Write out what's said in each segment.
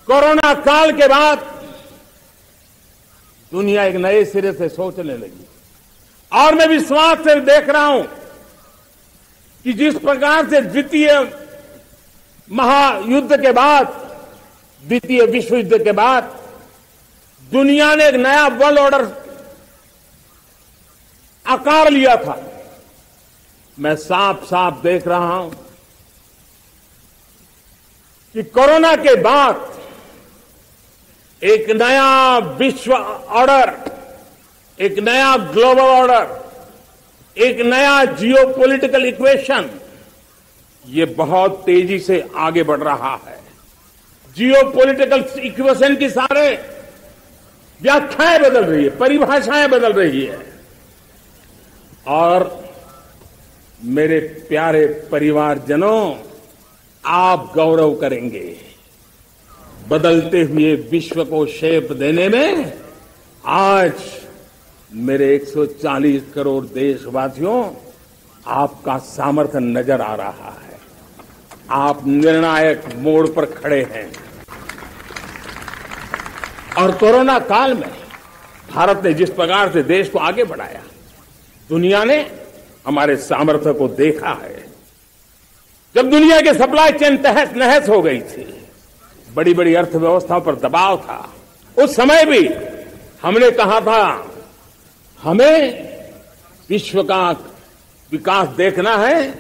Corona काल के बाद दुनिया एक नए सिरे से सोचने लगी और मैं विश्वास से देख रहा हूं कि जिस प्रकार से द्वितीय महायुद्ध के बाद, द्वितीय विश्व युद्ध के बाद दुनिया ने एक नया वर्ल्ड ऑर्डर आकार लिया था, मैं साफ साफ देख रहा हूं कि कोरोना के बाद एक नया विश्व ऑर्डर, एक नया ग्लोबल ऑर्डर, एक नया जियोपॉलिटिकल इक्वेशन, ये बहुत तेजी से आगे बढ़ रहा है। जियोपॉलिटिकल इक्वेशन की सारे व्याख्याएं बदल रही है, परिभाषाएं बदल रही है। और मेरे प्यारे परिवारजनों, आप गौरव करेंगे, बदलते हुए विश्व को शेप देने में आज मेरे 140 करोड़ देशवासियों, आपका सामर्थ्य नजर आ रहा है। आप निर्णायक मोड़ पर खड़े हैं। और कोरोना काल में भारत ने जिस प्रकार से देश को आगे बढ़ाया, दुनिया ने हमारे सामर्थ्य को देखा है। जब दुनिया के सप्लाई चेन तहस नहस हो गई थी, बड़ी बड़ी अर्थव्यवस्थाओं पर दबाव था, उस समय भी हमने कहा था हमें विश्व का विकास देखना है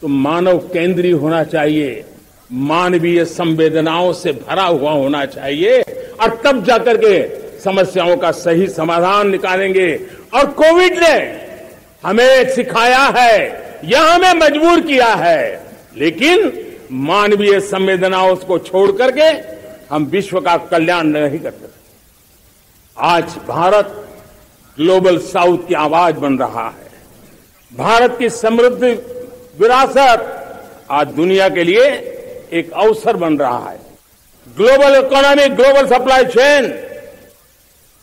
तो मानव केंद्रीय होना चाहिए, मानवीय संवेदनाओं से भरा हुआ होना चाहिए और तब जाकर के समस्याओं का सही समाधान निकालेंगे। और कोविड ने हमें सिखाया है या हमें मजबूर किया है, लेकिन मानवीय संवेदनाओं को छोड़ करके हम विश्व का कल्याण नहीं कर सकते। आज भारत ग्लोबल साउथ की आवाज बन रहा है। भारत की समृद्ध विरासत आज दुनिया के लिए एक अवसर बन रहा है। Global economy, global supply chain,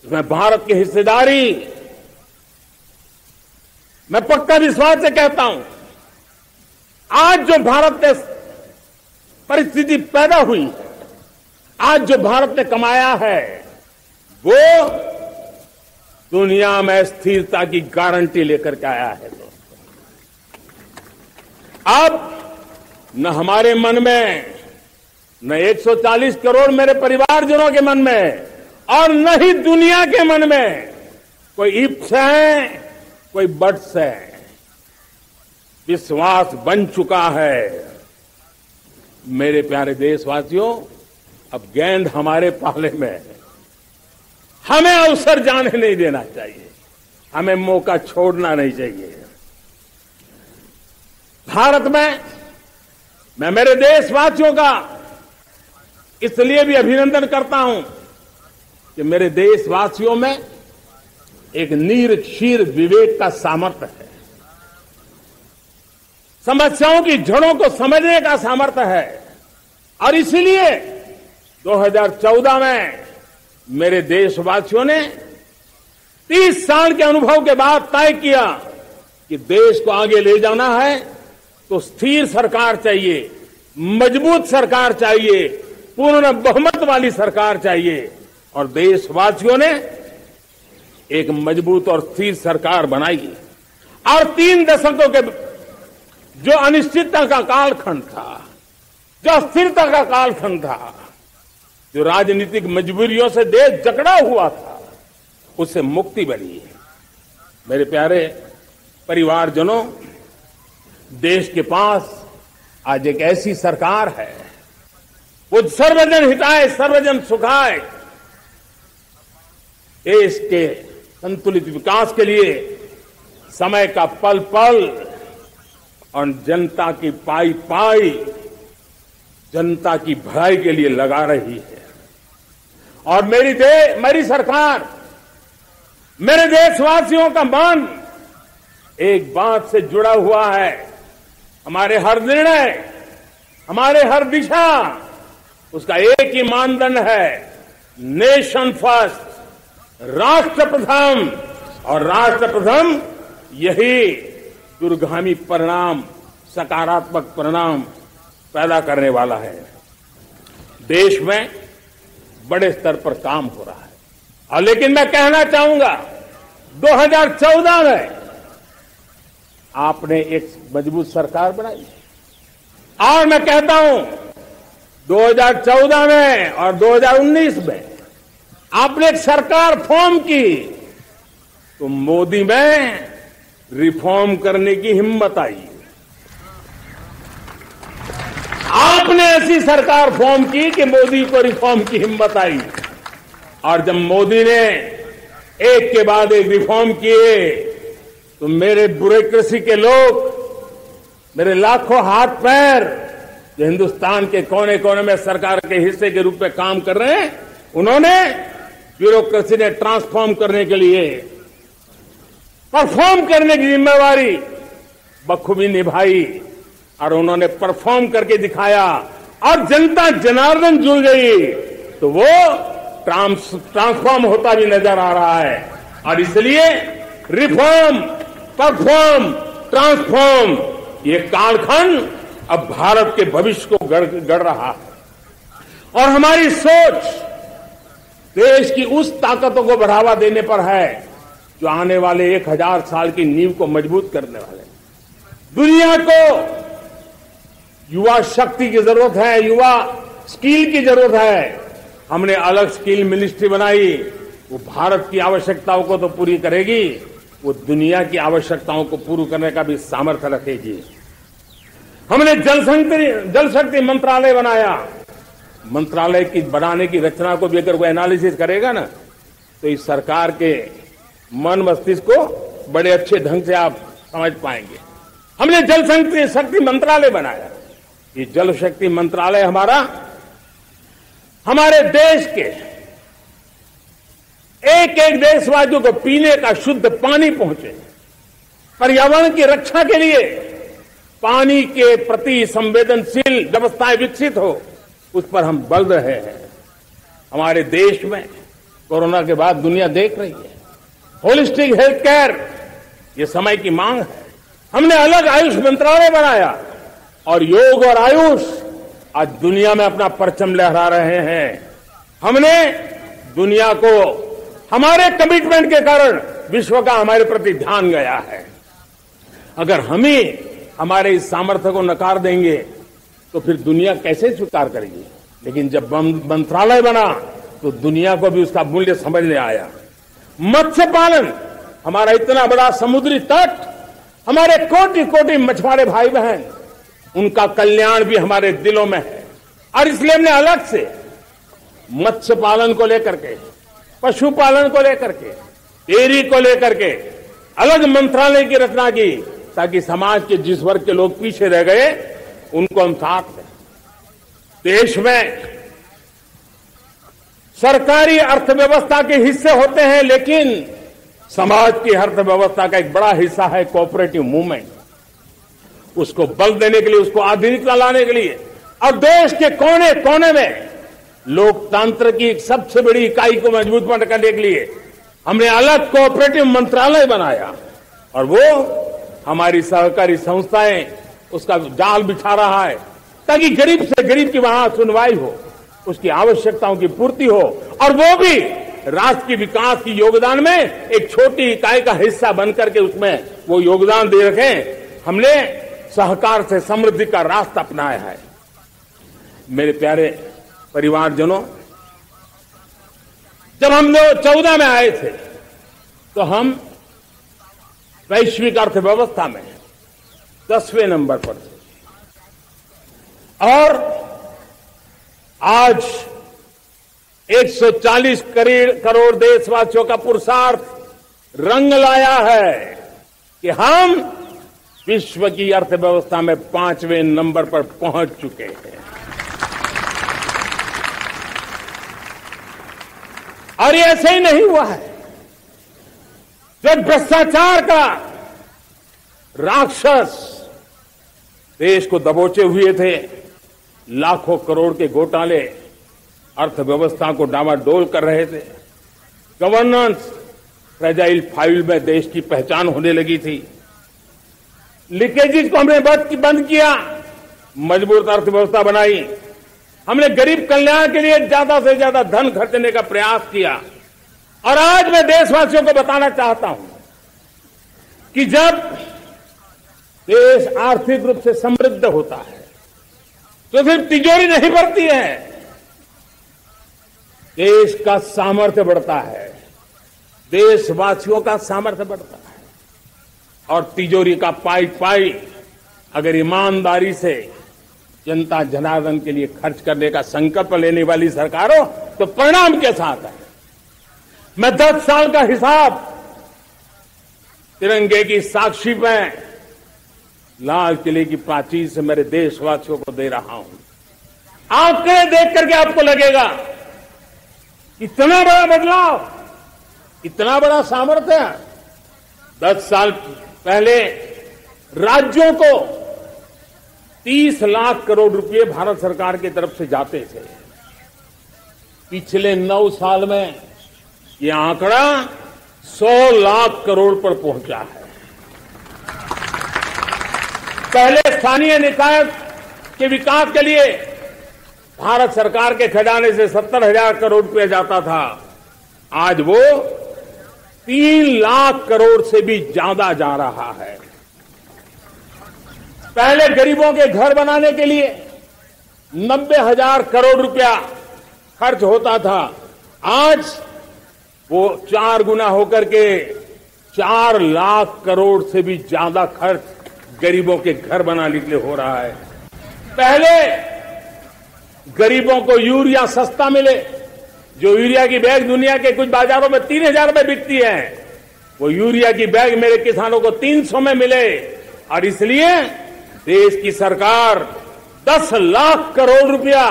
इसमें भारत की हिस्सेदारी, मैं पक्का विश्वास से कहता हूं, आज जो भारत ने परिस्थिति पैदा हुई, आज जो भारत ने कमाया है, वो दुनिया में स्थिरता की गारंटी लेकर के आया है। अब न हमारे मन में, न 140 करोड़ मेरे परिवारजनों के मन में और न ही दुनिया के मन में कोई इफ्स है, कोई बट्स है। विश्वास बन चुका है। मेरे प्यारे देशवासियों, अब गेंद हमारे पाले में है। हमें अवसर जाने नहीं देना चाहिए, हमें मौका छोड़ना नहीं चाहिए। भारत में मैं मेरे देशवासियों का इसलिए भी अभिनंदन करता हूं कि मेरे देशवासियों में एक नीर क्षीर विवेक का सामर्थ्य है, समस्याओं की जड़ों को समझने का सामर्थ्य है। और इसलिए 2014 में मेरे देशवासियों ने 30 साल के अनुभव के बाद तय किया कि देश को आगे ले जाना है तो स्थिर सरकार चाहिए, मजबूत सरकार चाहिए, पूर्ण बहुमत वाली सरकार चाहिए। और देशवासियों ने एक मजबूत और स्थिर सरकार बनाई। और 3 दशकों के जो अनिश्चितता का कालखंड था, जो अस्थिरता का कालखंड था, जो राजनीतिक मजबूरियों से देश जकड़ा हुआ था, उससे मुक्ति बनी है। मेरे प्यारे परिवारजनों, देश के पास आज एक ऐसी सरकार है, वो सर्वजन हिताय सर्वजन सुखाय, देश के संतुलित विकास के लिए समय का पल पल और जनता की पाई पाई, जनता की भलाई के लिए लगा रही है। और मेरी सरकार, मेरे देशवासियों का मन एक बात से जुड़ा हुआ है। हमारे हर निर्णय, हमारे हर दिशा, उसका एक ही मानदंड है, नेशन फर्स्ट, राष्ट्र प्रथम। और राष्ट्र प्रथम यही दूरगामी परिणाम, सकारात्मक परिणाम पैदा करने वाला है। देश में बड़े स्तर पर काम हो रहा है। और लेकिन मैं कहना चाहूंगा 2014 में आपने एक मजबूत सरकार बनाई और मैं कहता हूं 2014 में और 2019 में आपने एक सरकार फॉर्म की तो मोदी में रिफॉर्म करने की हिम्मत आई। आपने ऐसी सरकार फॉर्म की कि मोदी को रिफॉर्म की हिम्मत आई। और जब मोदी ने एक के बाद एक रिफॉर्म किए तो मेरे ब्यूरोक्रेसी के लोग, मेरे लाखों हाथ पैर जो हिंदुस्तान के कोने कोने में सरकार के हिस्से के रूप में काम कर रहे हैं, उन्होंने ब्यूरोक्रेसी ने ट्रांसफॉर्म करने के लिए परफॉर्म करने की जिम्मेवारी बखूबी निभाई और उन्होंने परफॉर्म करके दिखाया और जनता जनार्दन जुड़ गई तो वो ट्रांसफॉर्म होता भी नजर आ रहा है। और इसलिए रिफॉर्म, परफॉर्म, ट्रांसफॉर्म ये कालखंड अब भारत के भविष्य को गढ़ रहा है। और हमारी सोच देश की उस ताकतों को बढ़ावा देने पर है जो आने वाले 1000 साल की नींव को मजबूत करने वाले। दुनिया को युवा शक्ति की जरूरत है, युवा स्किल की जरूरत है। हमने अलग स्किल मिनिस्ट्री बनाई, वो भारत की आवश्यकताओं को तो पूरी करेगी, वो दुनिया की आवश्यकताओं को पूरी करने का भी सामर्थ्य रखेगी। हमने जल शक्ति मंत्रालय बनाया। मंत्रालय की बनाने की रचना को भी अगर कोई एनालिसिस करेगा ना तो इस सरकार के मन मस्तिष्क को बड़े अच्छे ढंग से आप समझ पाएंगे। हमने जल शक्ति मंत्रालय बनाया। ये जल शक्ति मंत्रालय हमारे देश के एक एक देशवासियों को पीने का शुद्ध पानी पहुंचे, पर्यावरण की रक्षा के लिए पानी के प्रति संवेदनशील व्यवस्थाएं विकसित हो, उस पर हम बल रहे हैं। हमारे देश में कोरोना के बाद दुनिया देख रही है होलिस्टिक हेल्थ केयर, ये समय की मांग है। हमने अलग आयुष मंत्रालय बनाया और योग और आयुष आज दुनिया में अपना परचम लहरा रहे हैं। हमने दुनिया को हमारे कमिटमेंट के कारण विश्व का हमारे प्रति ध्यान गया है। अगर हम ही हमारे इस सामर्थ्य को नकार देंगे तो फिर दुनिया कैसे स्वीकार करेगी। लेकिन जब मंत्रालय बना तो दुनिया को भी उसका मूल्य समझ में आया। मत्स्य पालन, हमारा इतना बड़ा समुद्री तट, हमारे कोटि कोटि मछुआरे भाई बहन, उनका कल्याण भी हमारे दिलों में है। और इसलिए हमने अलग से मत्स्य पालन को लेकर के, पशुपालन को लेकर के, डेयरी को लेकर के अलग मंत्रालय की रचना की ताकि समाज के जिस वर्ग के लोग पीछे रह गए उनको हम साथ दें। देश में सरकारी अर्थव्यवस्था के हिस्से होते हैं, लेकिन समाज की अर्थव्यवस्था का एक बड़ा हिस्सा है कोऑपरेटिव मूवमेंट। उसको बल देने के लिए, उसको आधुनिकता लाने के लिए और देश के कोने कोने में लोकतंत्र की एक सबसे बड़ी इकाई को मजबूत करने के लिए हमने अलग कोऑपरेटिव मंत्रालय बनाया। और वो हमारी सहकारी संस्थाएं उसका जाल बिछा रहा है ताकि गरीब से गरीब की वहां सुनवाई हो, उसकी आवश्यकताओं की पूर्ति हो और वो भी राष्ट्र के विकास की योगदान में एक छोटी इकाई का हिस्सा बनकर के उसमें वो योगदान दे रखें। हमने सहकार से समृद्धि का रास्ता अपनाया है। मेरे प्यारे परिवारजनों, जब हम लोग 14 में आए थे तो हम वैश्विक अर्थव्यवस्था में 10वें नंबर पर थे और आज 140 करोड़ देशवासियों का पुरुषार्थ रंग लाया है कि हम विश्व की अर्थव्यवस्था में 5वें नंबर पर पहुंच चुके हैं। और ये ऐसे ही नहीं हुआ है। जो भ्रष्टाचार का राक्षस देश को दबोचे हुए थे, लाखों करोड़ के घोटाले अर्थव्यवस्था को डामाडोल कर रहे थे, गवर्नेंस फ्रेजाइल फाइल में देश की पहचान होने लगी थी, लीकेजेस को हमने बंद किया, मजबूत अर्थव्यवस्था बनाई, हमने गरीब कल्याण के लिए ज्यादा से ज्यादा धन खर्चने का प्रयास किया। और आज मैं देशवासियों को बताना चाहता हूं कि जब देश आर्थिक रूप से समृद्ध होता है तो सिर्फ तिजोरी नहीं बढ़ती है, देश का सामर्थ्य बढ़ता है, देशवासियों का सामर्थ्य बढ़ता है। और तिजोरी का पाई पाई अगर ईमानदारी से जनता जनार्दन के लिए खर्च करने का संकल्प लेने वाली सरकार हो तो परिणाम के साथ है। मैं 10 साल का हिसाब तिरंगे की साक्षी में लाल किले की प्राचीर से मेरे देशवासियों को दे रहा हूं। आंकड़े देख करके आपको लगेगा इतना बड़ा बदलाव, इतना बड़ा सामर्थ्य। 10 साल पहले राज्यों को 30 लाख करोड़ रुपए भारत सरकार की तरफ से जाते थे। पिछले 9 साल में यह आंकड़ा 100 लाख करोड़ पर पहुंचा है। पहले स्थानीय निकाय के विकास के लिए भारत सरकार के खजाने से 70,000 करोड़ रुपया जाता था, आज वो 3 लाख करोड़ से भी ज्यादा जा रहा है। पहले गरीबों के घर बनाने के लिए 90,000 करोड़ रुपया खर्च होता था, आज वो 4 गुना होकर के 4 लाख करोड़ से भी ज्यादा खर्च गरीबों के घर बनाने के लिए हो रहा है। पहले गरीबों को यूरिया सस्ता मिले, जो यूरिया की बैग दुनिया के कुछ बाजारों में 3,000 में बिकती है, वो यूरिया की बैग मेरे किसानों को 300 में मिले। और इसलिए देश की सरकार 10 लाख करोड़ रुपया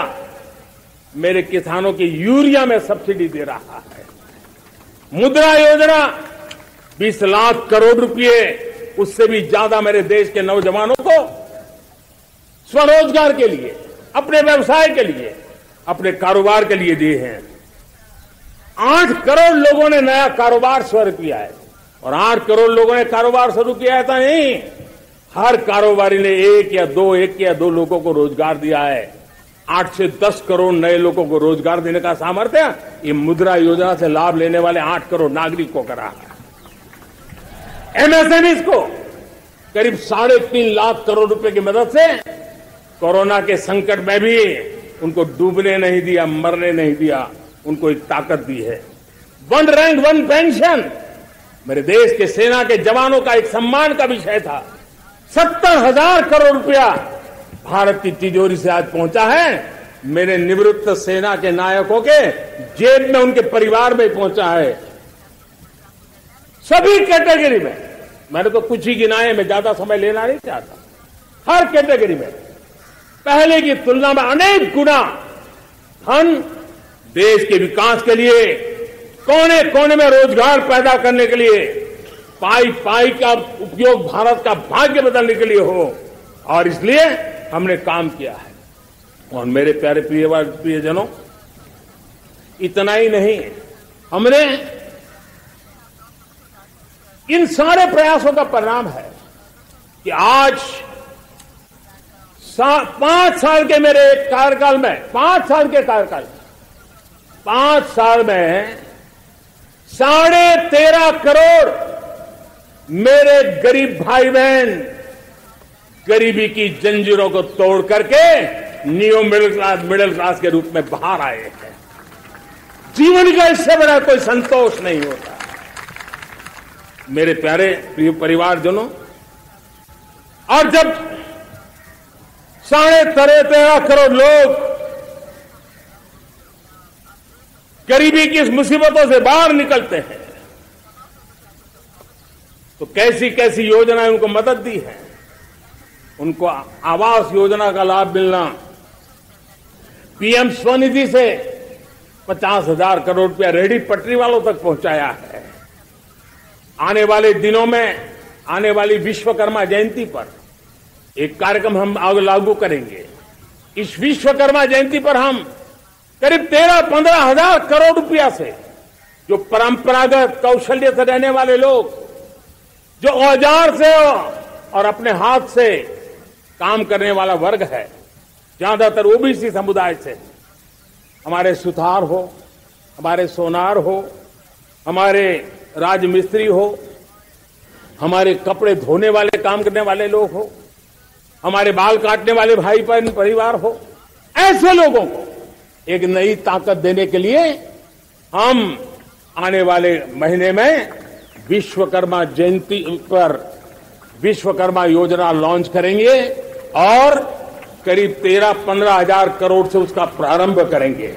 मेरे किसानों की यूरिया में सब्सिडी दे रहा है। मुद्रा योजना 20 लाख करोड़ रुपए, उससे भी ज्यादा मेरे देश के नौजवानों को स्वरोजगार के लिए, अपने व्यवसाय के लिए, अपने कारोबार के लिए दिए हैं। 8 करोड़ लोगों ने नया कारोबार शुरू किया है। और 8 करोड़ लोगों ने कारोबार शुरू किया है तो नहीं, हर कारोबारी ने एक या दो लोगों को रोजगार दिया है। 8 से 10 करोड़ नए लोगों को रोजगार देने का सामर्थ्य ये मुद्रा योजना से लाभ लेने वाले 8 करोड़ नागरिकों का रहा है। एमएसएमई को करीब 3.5 लाख करोड़ रुपए की मदद से कोरोना के संकट में भी उनको डूबने नहीं दिया, मरने नहीं दिया, उनको एक ताकत दी है। 1 रैंक 1 पेंशन मेरे देश के सेना के जवानों का एक सम्मान का विषय था। 70,000 करोड़ रुपया भारत की तिजोरी से आज पहुंचा है, मेरे निवृत्त सेना के नायकों के जेब में, उनके परिवार में पहुंचा है। सभी कैटेगरी में, मैंने तो कुछ ही गिनाए, मैं ज्यादा समय लेना नहीं चाहता। हर कैटेगरी में पहले की तुलना में अनेक गुना धन देश के विकास के लिए, कोने कोने में रोजगार पैदा करने के लिए, पाई पाई का उपयोग भारत का भाग्य बदलने के लिए हो, और इसलिए हमने काम किया है। और मेरे प्यारे प्रियजनों, इतना ही नहीं, हमने इन सारे प्रयासों का परिणाम है कि आज 5 साल के मेरे कार्यकाल में, 5 साल के कार्यकाल में, 5 साल में 13.5 करोड़ मेरे गरीब भाई बहन गरीबी की जंजीरों को तोड़ करके न्यू मिडिल क्लास के रूप में बाहर आए हैं। जीवन का इससे बड़ा कोई संतोष नहीं होता। मेरे प्यारे प्रिय परिवारजनों, और जब 13.5 करोड़ लोग गरीबी की इस मुसीबतों से बाहर निकलते हैं तो कैसी कैसी योजनाएं उनको मदद दी है। उनको आवास योजना का लाभ मिलना, पीएम स्वनिधि से 50,000 करोड़ रुपया रेहड़ी पटरी वालों तक पहुंचाया है। आने वाले दिनों में, आने वाली विश्वकर्मा जयंती पर एक कार्यक्रम हम लागू करेंगे। इस विश्वकर्मा जयंती पर हम करीब 13-15 हजार करोड़ रुपया से, जो परंपरागत कौशल्य से रहने वाले लोग, जो औजार से और अपने हाथ से काम करने वाला वर्ग है, ज्यादातर ओबीसी समुदाय से, हमारे सुथार हो, हमारे सोनार हो, हमारे राजमिस्त्री हो, हमारे कपड़े धोने वाले काम करने वाले लोग हो, हमारे बाल काटने वाले भाई बहन परिवार हो, ऐसे लोगों को एक नई ताकत देने के लिए हम आने वाले महीने में विश्वकर्मा जयंती पर विश्वकर्मा योजना लॉन्च करेंगे और करीब 13-15 हजार करोड़ से उसका प्रारंभ करेंगे।